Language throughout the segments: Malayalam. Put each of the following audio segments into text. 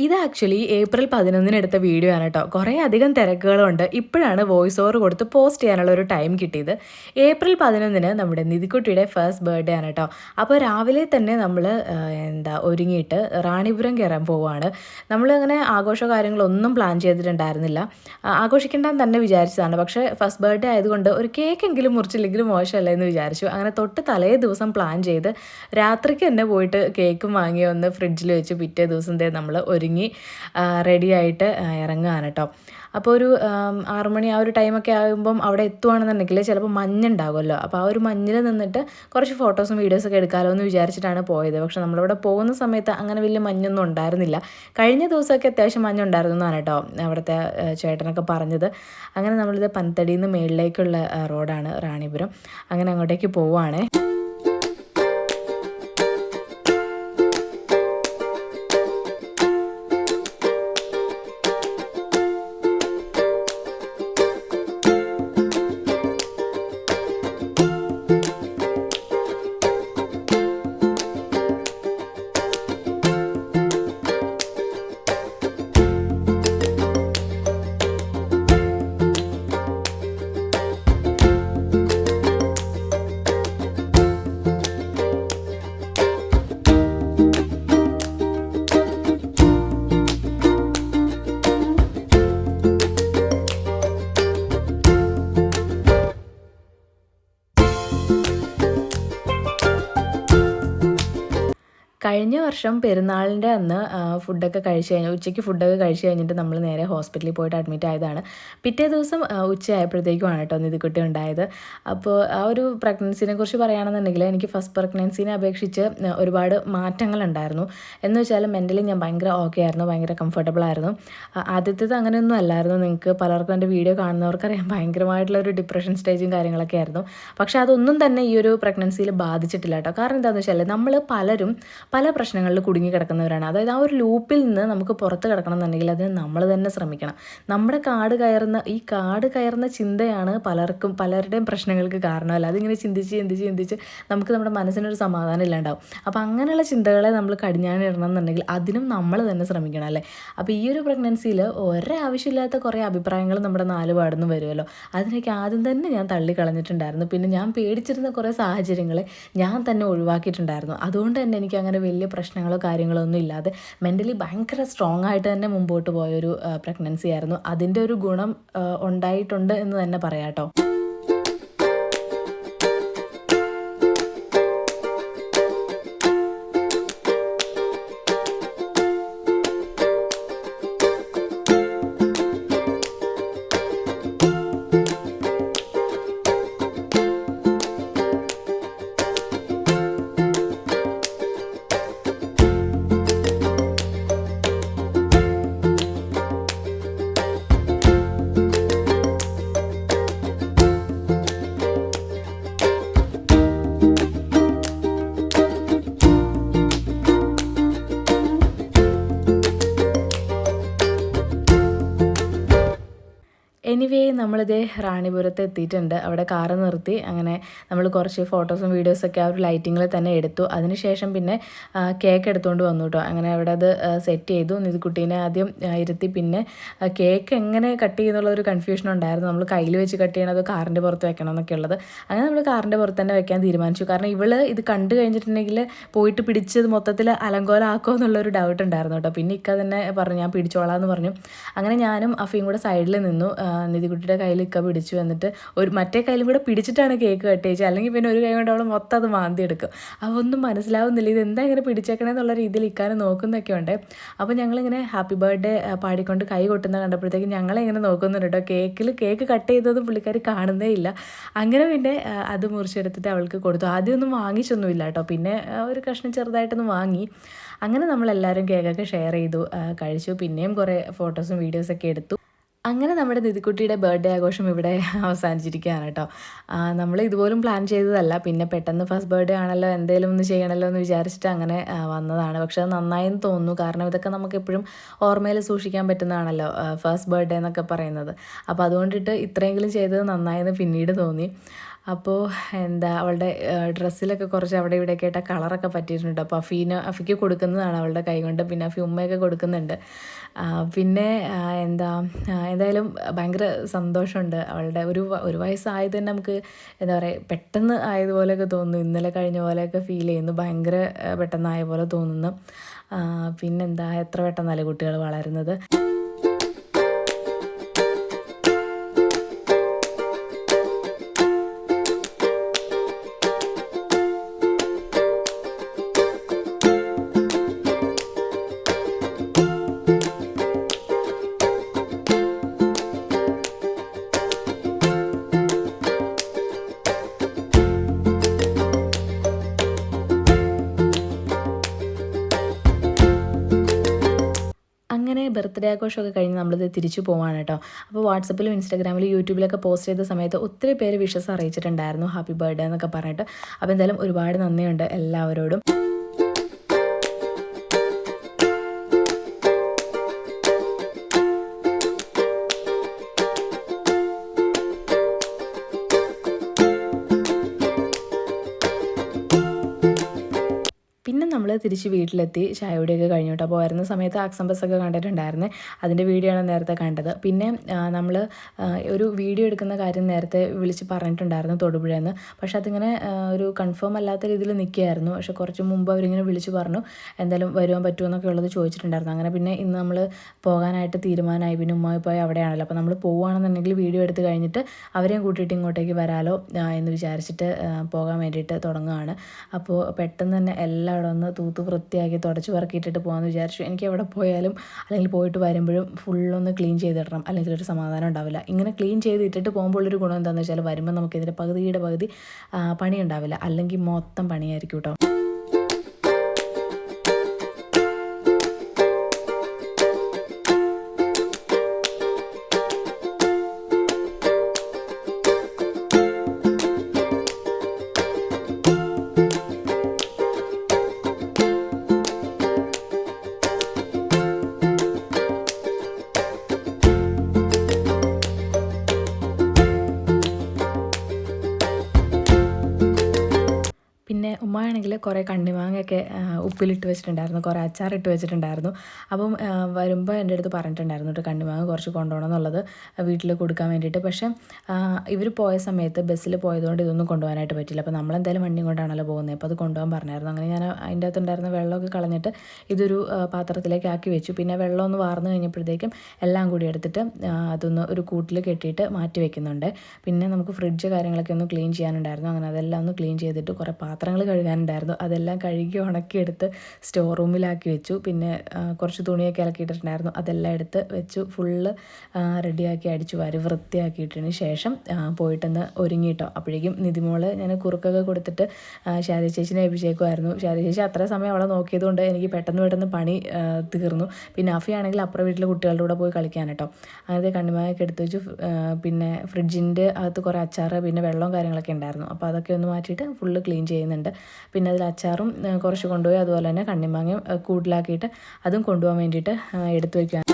ഇത് ആക്ച്വലി ഏപ്രിൽ 11 എടുത്ത വീഡിയോ ആണ് കേട്ടോ. കുറേ അധികം തിരക്കുകളുണ്ട്. ഇപ്പോഴാണ് വോയിസ് ഓവർ കൊടുത്ത് പോസ്റ്റ് ചെയ്യാനുള്ള ഒരു ടൈം കിട്ടിയത്. ഏപ്രിൽ 11 നമ്മുടെ നിധിക്കുട്ടിയുടെ ഫസ്റ്റ് ബർത്ത്ഡേ ആണ് കേട്ടോ. അപ്പോൾ രാവിലെ തന്നെ നമ്മൾ ഒരുങ്ങിയിട്ട് റാണിപുരം കയറാൻ പോവുകയാണ്. നമ്മളങ്ങനെ ആഘോഷ കാര്യങ്ങളൊന്നും പ്ലാൻ ചെയ്തിട്ടുണ്ടായിരുന്നില്ല. ആഘോഷിക്കേണ്ടെന്ന് തന്നെ വിചാരിച്ചതാണ്. പക്ഷേ ഫസ്റ്റ് ബർത്ത്ഡേ ആയതുകൊണ്ട് ഒരു കേക്കെങ്കിലും മുറിച്ചില്ലെങ്കിലും മോശമല്ല എന്ന് വിചാരിച്ചു. അങ്ങനെ തൊട്ട് തലേ ദിവസം പ്ലാൻ ചെയ്ത് രാത്രിക്ക് തന്നെ പോയിട്ട് കേക്കും വാങ്ങി ഒന്ന് ഫ്രിഡ്ജിൽ വെച്ച് പിറ്റേ ദിവസം നമ്മൾ ഒരുങ്ങി റെഡിയായിട്ട് ഇറങ്ങുകയാണ് കേട്ടോ. അപ്പോൾ ഒരു 6 മണി ആ ഒരു ടൈമൊക്കെ ആകുമ്പം അവിടെ എത്തുകയാണെന്നുണ്ടെങ്കിൽ ചിലപ്പോൾ മഞ്ഞുണ്ടാകുമല്ലോ. അപ്പോൾ ആ ഒരു മഞ്ഞിൽ നിന്നിട്ട് കുറച്ച് ഫോട്ടോസും വീഡിയോസൊക്കെ എടുക്കാമല്ലോ എന്ന് വിചാരിച്ചിട്ടാണ് പോയത്. പക്ഷെ നമ്മളിവിടെ പോകുന്ന സമയത്ത് അങ്ങനെ വലിയ മഞ്ഞൊന്നും ഉണ്ടായിരുന്നില്ല. കഴിഞ്ഞ ദിവസമൊക്കെ അത്യാവശ്യം മഞ്ഞുണ്ടായിരുന്നു എന്നാണ് കേട്ടോ അവിടുത്തെ ചേട്ടനൊക്കെ പറഞ്ഞത്. അങ്ങനെ നമ്മളിത് പനത്തടിയിൽ നിന്ന് മേളിലേക്കുള്ള റോഡാണ് റാണിപുരം. അങ്ങനെ അങ്ങോട്ടേക്ക് പോവുകയാണേ. കഴിഞ്ഞ വർഷം പെരുന്നാളിൻ്റെ അന്ന് ഫുഡൊക്കെ കഴിച്ച് കഴിഞ്ഞ് ഉച്ചയ്ക്ക് ഫുഡൊക്കെ കഴിച്ച് കഴിഞ്ഞിട്ട് നമ്മൾ നേരെ ഹോസ്പിറ്റലിൽ പോയിട്ട് അഡ്മിറ്റ് ആയതാണ്. പിറ്റേ ദിവസം ഉച്ചയായപ്പോഴത്തേക്കുമാണ് കേട്ടോ നിധിക്കുട്ടി ഉണ്ടായത്. അപ്പോൾ ആ ഒരു പ്രഗ്നൻസിനെ കുറിച്ച് പറയുകയാണെന്നുണ്ടെങ്കിൽ എനിക്ക് ഫസ്റ്റ് പ്രഗ്നൻസിനെ അപേക്ഷിച്ച് ഒരുപാട് മാറ്റങ്ങളുണ്ടായിരുന്നു. എന്ന് വെച്ചാൽ മെൻ്റലി ഞാൻ ഭയങ്കര ഓക്കെ ആയിരുന്നു, ഭയങ്കര കംഫർട്ടബിൾ ആയിരുന്നു. ആദ്യത്തേത് അങ്ങനെയൊന്നും അല്ലായിരുന്നു. നിങ്ങൾക്ക് പലർക്കും എൻ്റെ വീഡിയോ കാണുന്നവർക്കറിയാം ഭയങ്കരമായിട്ടുള്ള ഒരു ഡിപ്രഷൻ സ്റ്റേജും കാര്യങ്ങളൊക്കെ ആയിരുന്നു. പക്ഷേ അതൊന്നും തന്നെ ഈ ഒരു പ്രഗ്നൻസിയിൽ ബാധിച്ചിട്ടില്ല കേട്ടോ. കാരണം എന്താണെന്ന് വെച്ചാൽ നമ്മൾ പലരും പല പ്രശ്നങ്ങളിൽ കുടുങ്ങി കിടക്കുന്നവരാണ്. അതായത് ആ ഒരു ലൂപ്പിൽ നിന്ന് നമുക്ക് പുറത്ത് കിടക്കണം എന്നുണ്ടെങ്കിൽ അതിന് നമ്മൾ തന്നെ ശ്രമിക്കണം. നമ്മുടെ കാട് കയറുന്ന ചിന്തയാണ് പലരുടെയും പ്രശ്നങ്ങൾക്ക് കാരണമല്ല. അതിങ്ങനെ ചിന്തിച്ച് നമുക്ക് നമ്മുടെ മനസ്സിനൊരു സമാധാനം ഇല്ലാണ്ടാവും. അപ്പോൾ അങ്ങനെയുള്ള ചിന്തകളെ നമ്മൾ കടിഞ്ഞാണിടണം എന്നുണ്ടെങ്കിൽ അതിനും നമ്മൾ തന്നെ ശ്രമിക്കണം അല്ലേ. അപ്പോൾ ഈ ഒരു പ്രഗ്നൻസിയിൽ ഒരാവശ്യമില്ലാത്ത കുറേ അഭിപ്രായങ്ങൾ നമ്മുടെ നാല് പാടുന്നു വരുമല്ലോ. അതിനൊക്കെ ആദ്യം തന്നെ ഞാൻ തള്ളിക്കളഞ്ഞിട്ടുണ്ടായിരുന്നു. പിന്നെ ഞാൻ പേടിച്ചിരുന്ന കുറേ സാഹചര്യങ്ങളെ ഞാൻ തന്നെ ഒഴിവാക്കിയിട്ടുണ്ടായിരുന്നു. അതുകൊണ്ട് തന്നെ എനിക്ക് അങ്ങനെ വലിയ പ്രശ്നങ്ങളോ കാര്യങ്ങളോ ഒന്നും ഇല്ലാതെ മെൻ്റലി ഭയങ്കര സ്ട്രോങ് ആയിട്ട് തന്നെ മുമ്പോട്ട് പോയൊരു പ്രഗ്നൻസി ആയിരുന്നു. അതിൻ്റെ ഒരു ഗുണം ഉണ്ടായിട്ടുണ്ട് എന്ന് തന്നെ പറയാം കേട്ടോ. എനിവേ നമ്മളിതേ റാണിപുരത്ത് എത്തിയിട്ടുണ്ട്. അവിടെ കാറ് നിർത്തി അങ്ങനെ നമ്മൾ കുറച്ച് ഫോട്ടോസും വീഡിയോസൊക്കെ ആ ഒരു ലൈറ്റിങ്ങിൽ തന്നെ എടുത്തു. അതിനുശേഷം പിന്നെ കേക്ക് എടുത്തുകൊണ്ട് വന്നു കേട്ടോ. അങ്ങനെ അവിടെ അത് സെറ്റ് ചെയ്തു. നിധിക്കുട്ടീനെ ആദ്യം ഇരുത്തി. പിന്നെ കേക്ക് എങ്ങനെ കട്ട് ചെയ്യുന്നുള്ള ഒരു കൺഫ്യൂഷൻ ഉണ്ടായിരുന്നു. നമ്മൾ കയ്യിൽ വെച്ച് കട്ട് ചെയ്യണത് കാറിൻ്റെ പുറത്ത് വെക്കണം എന്നൊക്കെ ഉള്ളത്. അങ്ങനെ നമ്മൾ കാറിൻ്റെ പുറത്ത് തന്നെ വെക്കാൻ തീരുമാനിച്ചു. കാരണം ഇവള് ഇത് കണ്ടു കഴിഞ്ഞിട്ടുണ്ടെങ്കിൽ പോയിട്ട് പിടിച്ചത് മൊത്തത്തിൽ അലങ്കോലമാക്കുമോ എന്നുള്ളൊരു ഡൗട്ട് ഉണ്ടായിരുന്നു കേട്ടോ. പിന്നെ ഇക്ക തന്നെ പറഞ്ഞു ഞാൻ പിടിച്ചോളാം എന്ന് പറഞ്ഞു. അങ്ങനെ ഞാനും അഫിയും കൂടെ സൈഡിൽ നിന്നു. നിധിക്കുട്ടിയുടെ കയ്യിൽ ഇക്ക പിടിച്ചു. എന്നിട്ട് മറ്റേ കയ്യിലും കൂടെ പിടിച്ചിട്ടാണ് കേക്ക് കട്ട് ചെയ്തത്. അല്ലെങ്കിൽ പിന്നെ ഒരു കൈ കൊണ്ട് അവൾ മൊത്തം അത് മാന്തി എടുക്കും. അപ്പോൾ ഒന്നും മനസ്സിലാവുന്നില്ല ഇതെന്താ ഇങ്ങനെ പിടിച്ചേക്കണേ എന്നുള്ള രീതിയിൽ ഇക്കാനെ നോക്കുന്നൊക്കെ ഉണ്ട്. അപ്പോൾ ഞങ്ങളിങ്ങനെ ഹാപ്പി ബർത്ത്ഡേ പാടിക്കൊണ്ട് കൈ കൊട്ടുന്ന കണ്ടപ്പോഴത്തേക്കും ഞങ്ങളെ ഇങ്ങനെ നോക്കുന്നുണ്ട് കേട്ടോ. കേക്ക് കട്ട് ചെയ്തതും പുള്ളിക്കാർ കാണുന്നേ ഇല്ല. അങ്ങനെ പിന്നെ അത് മുറിച്ചെടുത്തിട്ട് അവൾക്ക് കൊടുത്തു. ആദ്യമൊന്നും വാങ്ങിച്ചൊന്നുമില്ല കേട്ടോ. പിന്നെ ഒരു കഷ്ണം ചെറുതായിട്ടൊന്ന് വാങ്ങി. അങ്ങനെ നമ്മളെല്ലാവരും കേക്കൊക്കെ ഷെയർ ചെയ്തു, കഴിച്ചു. പിന്നെയും കുറേ ഫോട്ടോസും വീഡിയോസൊക്കെ എടുത്തു. അങ്ങനെ നമ്മുടെ നിധിക്കുട്ടിയുടെ ബർത്ത്ഡേ ആഘോഷം ഇവിടെ അവസാനിച്ചിരിക്കുകയാണ് കേട്ടോ. നമ്മൾ ഇതുപോലും പ്ലാൻ ചെയ്തതല്ല. പിന്നെ പെട്ടെന്ന് ഫസ്റ്റ് ബർത്ത്ഡേ ആണല്ലോ, എന്തെങ്കിലും ഒന്ന് ചെയ്യണമല്ലോ എന്ന് വിചാരിച്ചിട്ട് അങ്ങനെ വന്നതാണ്. പക്ഷെ അത് നന്നായെന്ന് തോന്നുന്നു. കാരണം ഇതൊക്കെ നമുക്ക് എപ്പോഴും ഓർമ്മയിൽ സൂക്ഷിക്കാൻ പറ്റുന്നതാണല്ലോ ഫസ്റ്റ് ബർത്ത്ഡേ എന്നൊക്കെ പറയുന്നത്. അപ്പോൾ അതുകൊണ്ടിട്ട് ഇത്രയെങ്കിലും ചെയ്തത് നന്നായെന്ന് പിന്നീട് തോന്നി. അപ്പോൾ എന്താ അവളുടെ ഡ്രസ്സിലൊക്കെ കുറച്ച് അവിടെ ഇവിടെയൊക്കെ ആയിട്ട് കളറൊക്കെ പറ്റിയിട്ടുണ്ട്. അപ്പോൾ അഫിക്ക് കൊടുക്കുന്നതാണ് അവളുടെ കൈ കൊണ്ട്. പിന്നെ അഫി ഉമ്മയൊക്കെ കൊടുക്കുന്നുണ്ട്. പിന്നെ എന്തായാലും ഭയങ്കര സന്തോഷമുണ്ട്. അവളുടെ ഒരു വയസ്സായത് തന്നെ നമുക്ക് എന്താ പറയുക പെട്ടെന്ന് ആയതുപോലെയൊക്കെ തോന്നുന്നു. ഇന്നലെ കഴിഞ്ഞ പോലെയൊക്കെ ഫീൽ ചെയ്യുന്നു. ഭയങ്കര പെട്ടെന്നായ പോലെ തോന്നുന്നു. പിന്നെന്താ എത്ര പെട്ടെന്നല്ലേ കുട്ടികൾ വളരുന്നത്. അങ്ങനെ ബർത്ത്ഡേ ആഘോഷമൊക്കെ കഴിഞ്ഞ് നമ്മളിത് തിരിച്ചു പോവാണ് കേട്ടോ. അപ്പോൾ വാട്സപ്പിലും ഇൻസ്റ്റാഗ്രാമിലും യൂട്യൂബിലൊക്കെ പോസ്റ്റ് ചെയ്ത സമയത്ത് ഒത്തിരി പേര് വിഷസ് അറിയിച്ചിട്ടുണ്ടായിരുന്നു, ഹാപ്പി ബർത്ത്ഡേ എന്നൊക്കെ പറഞ്ഞിട്ട്. അപ്പോൾ എന്തായാലും ഒരുപാട് നന്ദിയുണ്ട് എല്ലാവരോടും. പിന്നെ നമ്മൾ തിരിച്ച് വീട്ടിലെത്തി ചായയുടെയൊക്കെ കഴിഞ്ഞു കേട്ടോ. അപ്പോൾ വരുന്ന സമയത്ത് ആക്സം ബസ്സൊക്കെ കണ്ടിട്ടുണ്ടായിരുന്നു. അതിൻ്റെ വീഡിയോ ആണ് നേരത്തെ കണ്ടത്. പിന്നെ നമ്മൾ ഒരു വീഡിയോ എടുക്കുന്ന കാര്യം നേരത്തെ വിളിച്ച് പറഞ്ഞിട്ടുണ്ടായിരുന്നു തൊടുപുഴയെന്ന്. പക്ഷെ അതിങ്ങനെ ഒരു കൺഫേം അല്ലാത്ത രീതിയിൽ നിൽക്കുകയായിരുന്നു. പക്ഷെ കുറച്ച് മുമ്പ് അവരിങ്ങനെ വിളിച്ച് പറഞ്ഞു എന്തായാലും വരുവാൻ പറ്റുമോ എന്നൊക്കെ ഉള്ളത് ചോദിച്ചിട്ടുണ്ടായിരുന്നു. അങ്ങനെ പിന്നെ ഇന്ന് നമ്മൾ പോകാനായിട്ട് തീരുമാനമായി. പിന്നെ ഉമ്മായി പോയി അവിടെയാണല്ലോ. അപ്പോൾ നമ്മൾ പോവുകയാണെന്നുണ്ടെങ്കിൽ വീഡിയോ എടുത്ത് കഴിഞ്ഞിട്ട് അവരെയും കൂട്ടിയിട്ട് ഇങ്ങോട്ടേക്ക് വരാലോ എന്ന് വിചാരിച്ചിട്ട് പോകാൻ വേണ്ടിയിട്ട് തുടങ്ങുകയാണ്. അപ്പോൾ പെട്ടെന്ന് തന്നെ എല്ലായിടം ഒന്ന് തൂത്ത് വൃത്തിയാക്കി തുടച്ച് പറക്കിയിട്ടിട്ട് പോകാമെന്ന് വിചാരിച്ചു. എനിക്ക് എവിടെ പോയാലും അല്ലെങ്കിൽ പോയിട്ട് വരുമ്പോഴും ഫുള്ളൊന്ന് ക്ലീൻ ചെയ്തിടണം, അല്ലെങ്കിൽ ഒരു സമാധാനം ഉണ്ടാവില്ല. ഇങ്ങനെ ക്ലീൻ ചെയ്തിട്ടിട്ട് പോകുമ്പോൾ ഒരു ഗുണം എന്താണെന്ന് വെച്ചാൽ വരുമ്പോൾ നമുക്കിതിൻ്റെ പകുതിയുടെ പകുതി പണി ഉണ്ടാവില്ല, അല്ലെങ്കിൽ മൊത്തം പണിയായിരിക്കും കേട്ടോ. പിന്നെ ഉമ്മയാണെങ്കിൽ കുറേ കണ്ണിമാങ്ങയൊക്കെ ഉപ്പിലിട്ട് വെച്ചിട്ടുണ്ടായിരുന്നു, കുറേ അച്ചാറിട്ട് വെച്ചിട്ടുണ്ടായിരുന്നു. അപ്പം വരുമ്പോൾ എൻ്റെ അടുത്ത് പറഞ്ഞിട്ടുണ്ടായിരുന്നു കേട്ടോ കണ്ണിമാങ്ങ കുറച്ച് കൊണ്ടുപോകണം എന്നുള്ളത് വീട്ടിൽ കൊടുക്കാൻ വേണ്ടിയിട്ട്. പക്ഷേ ഇവർ പോയ സമയത്ത് ബസ്സിൽ പോയതുകൊണ്ട് ഇതൊന്നും കൊണ്ടുപോകാനായിട്ട് പറ്റില്ല. അപ്പോൾ നമ്മളെന്തായാലും വണ്ടി കൊണ്ടാണല്ലോ പോകുന്നത്, അപ്പോൾ അത് കൊണ്ടുപോകാൻ പറഞ്ഞായിരുന്നു. അങ്ങനെ ഞാൻ അതിൻ്റെ അകത്തുണ്ടായിരുന്ന വെള്ളമൊക്കെ കളഞ്ഞിട്ട് ഇതൊരു പാത്രത്തിലേക്ക് ആക്കി വെച്ചു. പിന്നെ വെള്ളം ഒന്ന് വാർന്നു കഴിഞ്ഞപ്പോഴത്തേക്കും എല്ലാം കൂടി എടുത്തിട്ട് അതൊന്ന് ഒരു കൂട്ടിൽ കെട്ടിയിട്ട് മാറ്റി വെക്കുന്നുണ്ട്. പിന്നെ നമുക്ക് ഫ്രിഡ്ജ് കാര്യങ്ങളൊക്കെ ഒന്ന് ക്ലീൻ ചെയ്യാനുണ്ടായിരുന്നു. അങ്ങനെ അതെല്ലാം ഒന്ന് ക്ലീൻ ചെയ്തിട്ട് കുറേ പാത്രങ്ങൾ കഴുകാനുണ്ടായിരുന്നു. അതെല്ലാം കഴുകി ഉണക്കിയെടുത്ത് സ്റ്റോർ റൂമിലാക്കി വെച്ചു. പിന്നെ കുറച്ച് തുണിയൊക്കെ ഇറക്കിയിട്ടുണ്ടായിരുന്നു, അതെല്ലാം എടുത്ത് വെച്ചു. ഫുള്ള് റെഡിയാക്കി അടിച്ചു വാരി വൃത്തിയാക്കിയിട്ടതിന് ശേഷം പോയിട്ടൊന്ന് ഒരുങ്ങിയിട്ടോ. അപ്പോഴേക്കും നിധിമോള് ഞാൻ കുറുക്കൊക്കെ കൊടുത്തിട്ട് ശാരി ചേച്ചിനെ ഏൽപ്പിച്ചേക്കുമായിരുന്നു. ശാരി ചേച്ചി അത്ര സമയം അവളെ നോക്കിയതുകൊണ്ട് എനിക്ക് പെട്ടെന്ന് പണി തീർന്നു. പിന്നെ അഫിയാണെങ്കിൽ അപ്പുറം വീട്ടിലെ കുട്ടികളുടെ കൂടെ പോയി കളിക്കാൻ കേട്ടോ. അങ്ങനത്തെ കണ്ണിമായൊക്കെ എടുത്ത് വെച്ചു. പിന്നെ ഫ്രിഡ്ജിൻ്റെ അകത്ത് കുറേ അച്ചാറ് പിന്നെ വെള്ളവും കാര്യങ്ങളൊക്കെ ഉണ്ടായിരുന്നു. അപ്പോൾ അതൊക്കെ ഒന്ന് മാറ്റിയിട്ട് ഫുള്ള് ക്ലീൻ ചെയ്യുന്നുണ്ട്. പിന്നെ അതിൽ അച്ചാറും കുറച്ച് കൊണ്ടുപോയി, അതുപോലെ തന്നെ കണ്ണിമാങ്ങയും കൂട്ടിലാക്കിയിട്ട് അതും കൊണ്ടുപോകാൻ വേണ്ടിയിട്ട് എടുത്തു വയ്ക്കുക.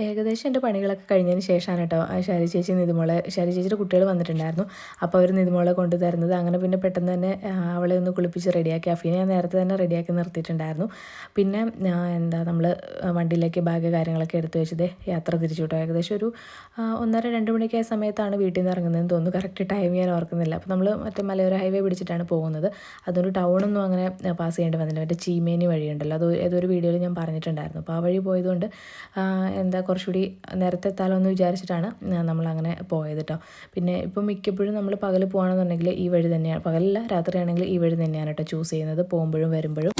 ഏകദേശം എൻ്റെ പണികളൊക്കെ കഴിഞ്ഞതിന് ശേഷമാണ് കേട്ടോ ശാരി ചേച്ചിയുടെ കുട്ടികൾ വന്നിട്ടുണ്ടായിരുന്നു. അപ്പോൾ അവർ നിധിമോളെ കൊണ്ടു തരുന്നത്. അങ്ങനെ പിന്നെ പെട്ടെന്ന് തന്നെ അവളെ ഒന്ന് കുളിപ്പിച്ച് റെഡിയാക്കി. അഫീനെ ഞാൻ നേരത്തെ തന്നെ റെഡിയാക്കി നിർത്തിയിട്ടുണ്ടായിരുന്നു. പിന്നെ നമ്മൾ വണ്ടിയിലേക്ക് ബാഗ് കാര്യങ്ങളൊക്കെ എടുത്തു വെച്ചത് യാത്ര തിരിച്ചു കേട്ടോ. ഏകദേശം ഒരു 1:30-2 മണിക്കായ സമയത്താണ് വീട്ടിൽ നിന്ന് ഇറങ്ങുന്നതെന്ന് തോന്നുന്നു. കറക്റ്റ് ടൈം ഞാൻ ഓർക്കുന്നില്ല. അപ്പോൾ നമ്മൾ മറ്റേ മലയോര ഹൈവേ പിടിച്ചിട്ടാണ് പോകുന്നത്. അതൊരു ടൗണൊന്നും അങ്ങനെ പാസ് ചെയ്യേണ്ടി വന്നില്ല. മറ്റേ ചീമേനി വഴിയുണ്ടല്ലോ, അത് ഏതൊരു വീഡിയോയിൽ ഞാൻ പറഞ്ഞിട്ടുണ്ടായിരുന്നു. അപ്പോൾ ആ വഴി പോയതുകൊണ്ട് കുറച്ചുകൂടി നേരത്തെ എത്താലോ എന്ന് വിചാരിച്ചിട്ടാണ് നമ്മളങ്ങനെ പോയത് കേട്ടോ. പിന്നെ ഇപ്പം മിക്കപ്പോഴും നമ്മൾ പകൽ പോകുകയാണെന്നുണ്ടെങ്കിൽ ഈ വഴി തന്നെയാണ്, പകലല്ല രാത്രിയാണെങ്കിൽ ഈ വഴി തന്നെയാണ് കേട്ടോ ചൂസ് ചെയ്യുന്നത്, പോകുമ്പോഴും വരുമ്പോഴും.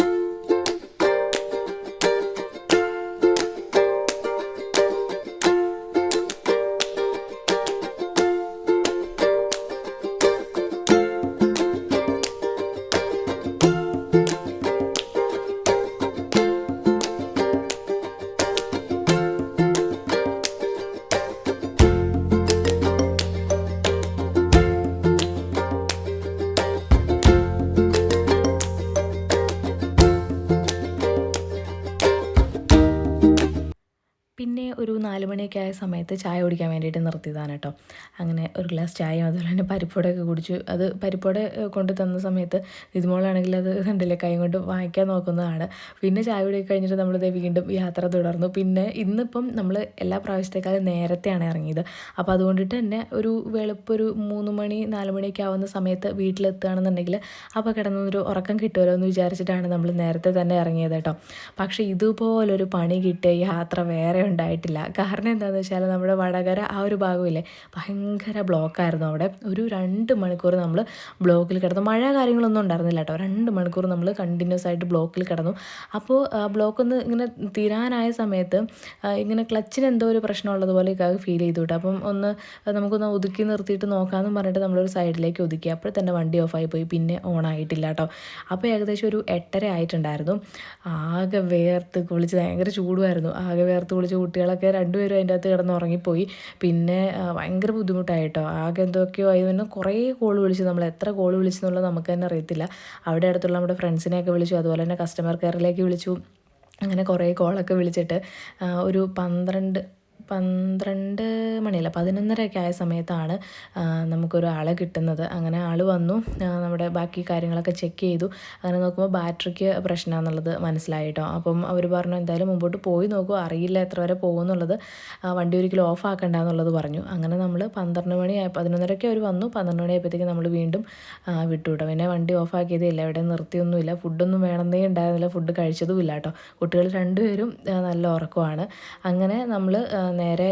4 മണിയൊക്കെ ആയ സമയത്ത് ചായ കുടിക്കാൻ വേണ്ടിയിട്ട് നിർത്തിയതാണ് കേട്ടോ. അങ്ങനെ ഒരു ഗ്ലാസ് ചായയും അതുപോലെ തന്നെ പരിപ്പോടൊക്കെ കുടിച്ചു. അത് പരിപ്പോട കൊണ്ട് തന്ന സമയത്ത് ഇതുമോളാണെങ്കിൽ അത് കണ്ടില്ലേ കൈ കൊണ്ട് വാങ്ങിക്കാൻ നോക്കുന്നതാണ്. പിന്നെ ചായ കുടി കഴിഞ്ഞിട്ട് നമ്മളിത് വീണ്ടും യാത്ര തുടർന്നു. പിന്നെ ഇന്നിപ്പം നമ്മൾ എല്ലാ പ്രാവശ്യത്തേക്കാളും നേരത്തെയാണ് ഇറങ്ങിയത്. അപ്പോൾ അതുകൊണ്ടിട്ട് തന്നെ ഒരു വെളുപ്പൊരു 3 മണി 4 മണിയൊക്കെ ആവുന്ന സമയത്ത് വീട്ടിലെത്തുകയാണെന്നുണ്ടെങ്കിൽ അപ്പോൾ കിടന്നൊരു ഉറക്കം കിട്ടുമല്ലോ എന്ന് വിചാരിച്ചിട്ടാണ് നമ്മൾ നേരത്തെ തന്നെ ഇറങ്ങിയത് കേട്ടോ. പക്ഷേ ഇതുപോലൊരു പണി കിട്ടിയ യാത്ര വേറെ ഉണ്ടായിട്ടില്ല. കാരണം എന്താണെന്ന് വെച്ചാൽ നമ്മുടെ വടകര ആ ഒരു ഭാഗമില്ലേ, ഭയങ്കര ബ്ലോക്കായിരുന്നു അവിടെ. ഒരു 2 മണിക്കൂർ നമ്മൾ ബ്ലോക്കിൽ കിടന്നു. മഴ കാര്യങ്ങളൊന്നും ഉണ്ടായിരുന്നില്ല കേട്ടോ. 2 മണിക്കൂർ നമ്മൾ കണ്ടിന്യൂസ് ആയിട്ട് ബ്ലോക്കിൽ കിടന്നു. അപ്പോൾ ബ്ലോക്കൊന്ന് ഇങ്ങനെ തീരാനായ സമയത്ത് ഇങ്ങനെ ക്ലച്ചിന് എന്തോ ഒരു പ്രശ്നമുള്ളതുപോലെ ഇക്കാക്ക് ഫീൽ ചെയ്തു കേട്ടോ. അപ്പം നമുക്കൊന്ന് ഒതുക്കി നിർത്തിയിട്ട് നോക്കാമെന്ന് പറഞ്ഞിട്ട് നമ്മളൊരു സൈഡിലേക്ക് ഒതുക്കി. അപ്പോൾ തന്നെ വണ്ടി ഓഫായി പോയി. പിന്നെ ഓണായിട്ടില്ല കേട്ടോ. അപ്പോൾ ഏകദേശം ഒരു 8:30 ആയിട്ടുണ്ടായിരുന്നു. ആകെ വേർത്ത് കുളിച്ച് ഭയങ്കര ചൂടുമായിരുന്നു. ആകെ വേർത്ത് കുളിച്ച് കുട്ടികളൊക്കെ 2 പേരും അതിൻ്റെ അകത്ത് കിടന്ന് ഉറങ്ങിപ്പോയി. പിന്നെ ഭയങ്കര ബുദ്ധിമുട്ടായിട്ടോ. ആകെ എന്തൊക്കെയോ ആയി. പിന്നെ കുറേ കോൾ വിളിച്ചു. നമ്മൾ എത്ര കോൾ വിളിച്ചെന്നുള്ളത് നമുക്ക് തന്നെ അറിയത്തില്ല. അവിടെ അടുത്തുള്ള നമ്മുടെ ഫ്രണ്ട്സിനെയൊക്കെ വിളിച്ചു. അതുപോലെ തന്നെ കസ്റ്റമർ കെയറിലേക്ക് വിളിച്ചു. അങ്ങനെ കുറേ കോളൊക്കെ വിളിച്ചിട്ട് ഒരു 12 മണിയല്ല 11:30 ആയ സമയത്താണ് നമുക്കൊരാളെ കിട്ടുന്നത്. അങ്ങനെ ആൾ വന്നു. നമ്മുടെ ബാക്കി കാര്യങ്ങളൊക്കെ ചെക്ക് ചെയ്തു. അങ്ങനെ നോക്കുമ്പോൾ ബാറ്ററിക്ക് പ്രശ്നമാണെന്നുള്ളത് മനസ്സിലായി കേട്ടോ. അപ്പം അവർ പറഞ്ഞു എന്തായാലും മുമ്പോട്ട് പോയി നോക്കൂ, അറിയില്ല എത്ര വരെ പോകുമെന്നുള്ളത്, വണ്ടി ഒരിക്കലും ഓഫ് ആക്കണ്ട എന്നുള്ളത് പറഞ്ഞു. അങ്ങനെ നമ്മൾ 11:30 അവർ വന്നു. 12 മണിയായപ്പോഴത്തേക്ക് നമ്മൾ വീണ്ടും വിട്ടു കേട്ടോ. പിന്നെ വണ്ടി ഓഫ് ആക്കിയതേ ഇല്ല, എവിടെ നിർത്തിയൊന്നുമില്ല. ഫുഡൊന്നും വേണമെന്നേ ഉണ്ടായിരുന്നില്ല. ഫുഡ് കഴിച്ചതും ഇല്ല കേട്ടോ. കുട്ടികൾ 2 പേരും നല്ല ഉറക്കമാണ്. അങ്ങനെ നമ്മൾ നേരെ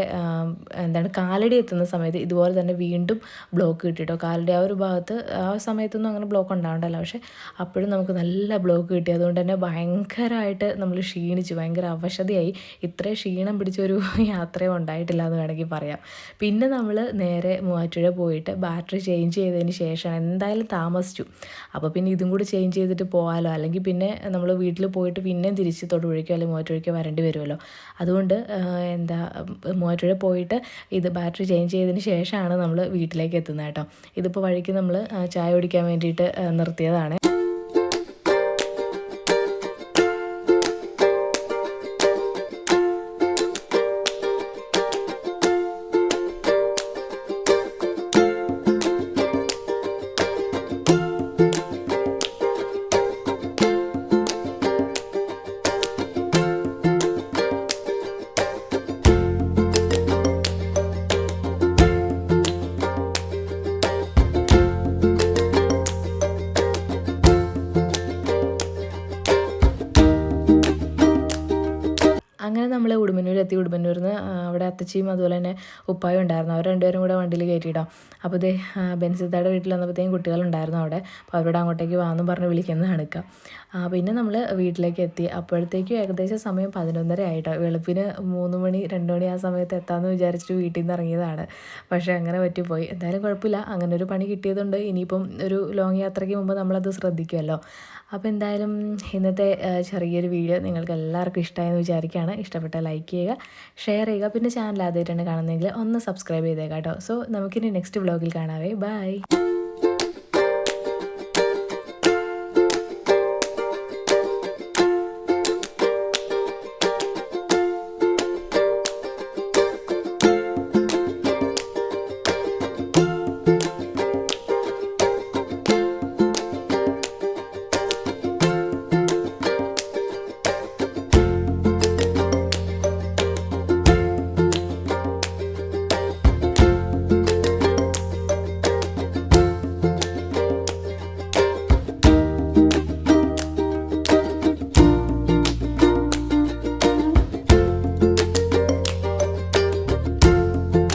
കാലടി എത്തുന്ന സമയത്ത് ഇതുപോലെ തന്നെ വീണ്ടും ബ്ലോക്ക് കിട്ടിയിട്ടോ. കാലടി ആ ഒരു ഭാഗത്ത് ആ സമയത്തൊന്നും അങ്ങനെ ബ്ലോക്ക് ഉണ്ടാവണ്ടല്ലോ, പക്ഷേ അപ്പോഴും നമുക്ക് നല്ല ബ്ലോക്ക് കിട്ടി. അതുകൊണ്ട് തന്നെ ഭയങ്കരമായിട്ട് നമ്മൾ ക്ഷീണിച്ചു, ഭയങ്കര അവശതയായി. ഇത്രയും ക്ഷീണം പിടിച്ചൊരു യാത്രയും ഉണ്ടായിട്ടില്ല എന്ന് വേണമെങ്കിൽ പറയാം. പിന്നെ നമ്മൾ നേരെ മൂവാറ്റുപുഴ പോയിട്ട് ബാറ്ററി ചേഞ്ച് ചെയ്തതിന് ശേഷം എന്തായാലും താമസിച്ചു. അപ്പോൾ പിന്നെ ഇതും കൂടി ചേഞ്ച് ചെയ്തിട്ട് പോകാമല്ലോ, അല്ലെങ്കിൽ പിന്നെ നമ്മൾ വീട്ടിൽ പോയിട്ട് പിന്നെയും തിരിച്ച് തൊടുപുഴയ്ക്കോ അല്ലെങ്കിൽ മൂവാറ്റുപുഴയ്ക്കോ വരേണ്ടി വരുമല്ലോ. അതുകൊണ്ട് മൂവാറ്റുപുഴ പോയിട്ട് ഇത് ബാറ്ററി ചേഞ്ച് ചെയ്തതിന് ശേഷമാണ് നമ്മൾ വീട്ടിലേക്ക് എത്തുന്നത് കേട്ടോ. ഇതിപ്പോൾ വഴിക്ക് നമ്മൾ ചായ കുടിക്കാൻ വേണ്ടിയിട്ട് നിർത്തിയതാണ്. അങ്ങനെ നമ്മൾ ഉടുമ്പന്നൂരെത്തി. ഉടുമ്പന്നൂരിൽ നിന്ന് അവിടെ അത്തച്ചിയും അതുപോലെ തന്നെ ഉപ്പായും ഉണ്ടായിരുന്നു. അവർ 2 പേരും കൂടെ വണ്ടിയിൽ കയറ്റിയിടാം. അപ്പോൾ ഇതേ ബെൻസിത്തായുടെ വീട്ടിൽ വന്നപ്പോഴത്തേക്കും കുട്ടികളുണ്ടായിരുന്നു അവിടെ. അപ്പോൾ അവരുടെ അങ്ങോട്ടേക്ക് വാന്നും പറഞ്ഞ് വിളിക്കുന്നതാണ് ഇക്ക. പിന്നെ നമ്മൾ വീട്ടിലേക്ക് എത്തി. അപ്പോഴത്തേക്കും ഏകദേശം സമയം 11:30 ആയിട്ടോ. വെളുപ്പിന് 3 മണി 2 മണി ആ സമയത്ത് എത്താമെന്ന് വിചാരിച്ചിട്ട് വീട്ടിൽ നിന്ന് ഇറങ്ങിയതാണ്. പക്ഷേ അങ്ങനെ പറ്റിപ്പോയി. എന്തായാലും കുഴപ്പമില്ല, അങ്ങനെ ഒരു പണി കിട്ടിയതുകൊണ്ട് ഇനിയിപ്പം ഒരു ലോങ് യാത്രയ്ക്ക് മുമ്പ് നമ്മളത് ശ്രദ്ധിക്കുമല്ലോ. അപ്പോൾ എന്തായാലും ഇന്നത്തെ ചെറിയൊരു വീഡിയോ നിങ്ങൾക്ക് എല്ലാവർക്കും ഇഷ്ടമായെന്ന് വിചാരിക്കുകയാണ്. ഇഷ്ടപ്പെട്ടാൽ ലൈക്ക് ചെയ്യുക, ഷെയർ ചെയ്യുക. പിന്നെ ചാനൽ ആദ്യമായിട്ടാണ് കാണുന്നതെങ്കിൽ ഒന്ന് സബ്സ്ക്രൈബ് ചെയ്തേക്കാം കേട്ടോ. സോ നമുക്കിനി നെക്സ്റ്റ് വ്ലോഗിൽ കാണാവേ. ബൈ.